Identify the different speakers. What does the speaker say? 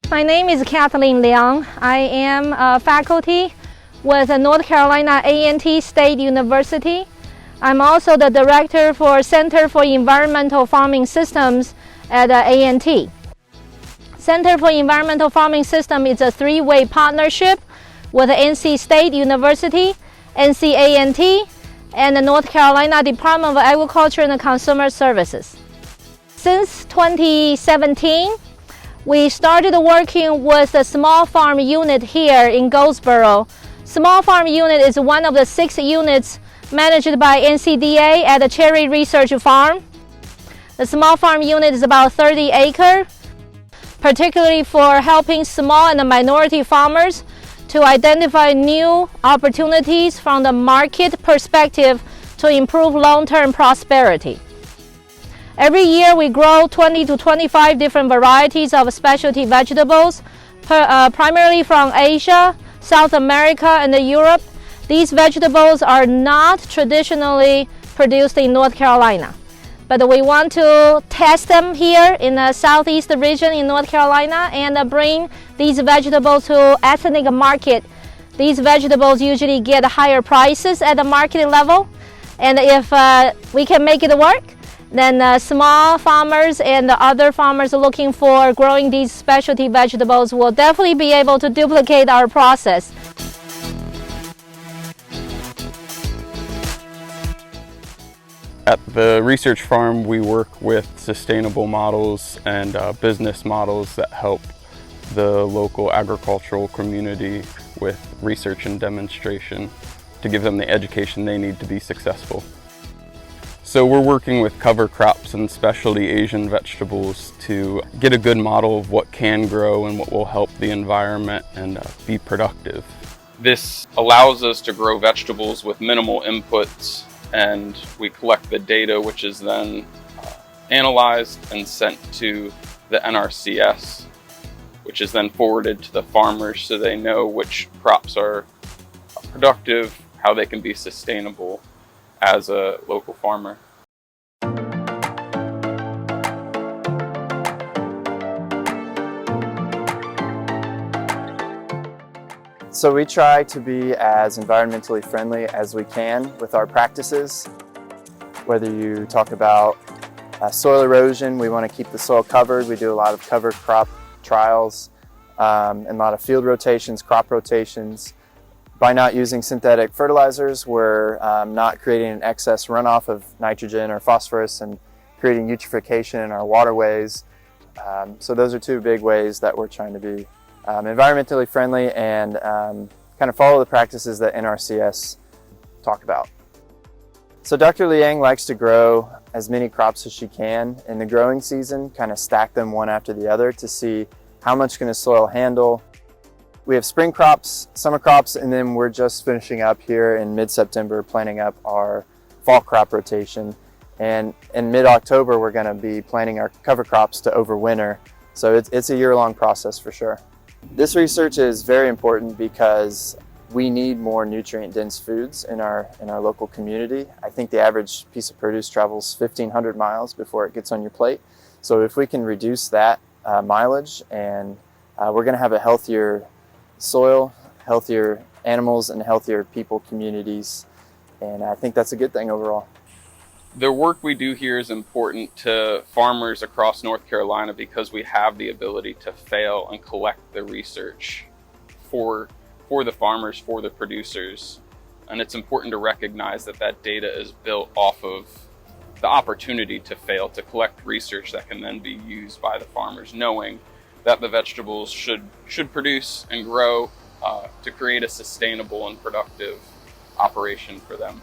Speaker 1: My name is Kathleen Liang. I am a faculty with North Carolina A&T State University. I'm also the director for Center for Environmental Farming Systems at A&T. Center for Environmental Farming System is a three-way partnership with NC State University, NCDA&T, and the North Carolina Department of Agriculture and Consumer Services. Since 2017, we started working with the small farm unit here in Goldsboro. Small farm unit is one of the 6 units managed by NCDA at the Cherry Research Farm. The small farm unit is about 30 acres, particularly for helping small and minority farmers to identify new opportunities from the market perspective to improve long-term prosperity. Every year we grow 20 to 25 different varieties of specialty vegetables, primarily from Asia, South America, and Europe. These vegetables are not traditionally produced in North Carolina, but we want to test them here in the southeast region in North Carolina and bring these vegetables to ethnic market. These vegetables usually get higher prices at the market level, and if we can make it work, then small farmers and other farmers looking for growing these specialty vegetables will definitely be able to duplicate our process.
Speaker 2: At the research farm, we work with sustainable models and business models that help the local agricultural community with research and demonstration to give them the education they need to be successful. So we're working with cover crops and specialty Asian vegetables to get a good model of what can grow and what will help the environment and be productive. This allows us to grow vegetables with minimal inputs, and we collect the data, which is then analyzed and sent to the NRCS, which is then forwarded to the farmers so they know which crops are productive, how they can be sustainable as a local farmer.
Speaker 3: So we try to be as environmentally friendly as we can with our practices. Whether you talk about soil erosion, we want to keep the soil covered. We do a lot of cover crop trials and a lot of field rotations, crop rotations. By not using synthetic fertilizers, we're not creating an excess runoff of nitrogen or phosphorus and creating eutrophication in our waterways. So those are 2 big ways that we're trying to be environmentally friendly and kind of follow the practices that NRCS talk about. So Dr. Liang likes to grow as many crops as she can in the growing season, kind of stack them one after the other to see how much can the soil handle. We have spring crops, summer crops, and then we're just finishing up here in mid-September planting up our fall crop rotation. And in mid-October, we're going to be planting our cover crops to overwinter. So it's a year-long process for sure. This research is very important because we need more nutrient-dense foods in our local community. I think the average piece of produce travels 1,500 miles before it gets on your plate. So if we can reduce that mileage, and we're going to have a healthier soil, healthier animals, and healthier people communities. And I think that's a good thing overall.
Speaker 2: The work we do here is important to farmers across North Carolina because we have the ability to fail and collect the research for the farmers, for the producers. And it's important to recognize that that data is built off of the opportunity to fail, to collect research that can then be used by the farmers, knowing that the vegetables should produce and grow to create a sustainable and productive operation for them.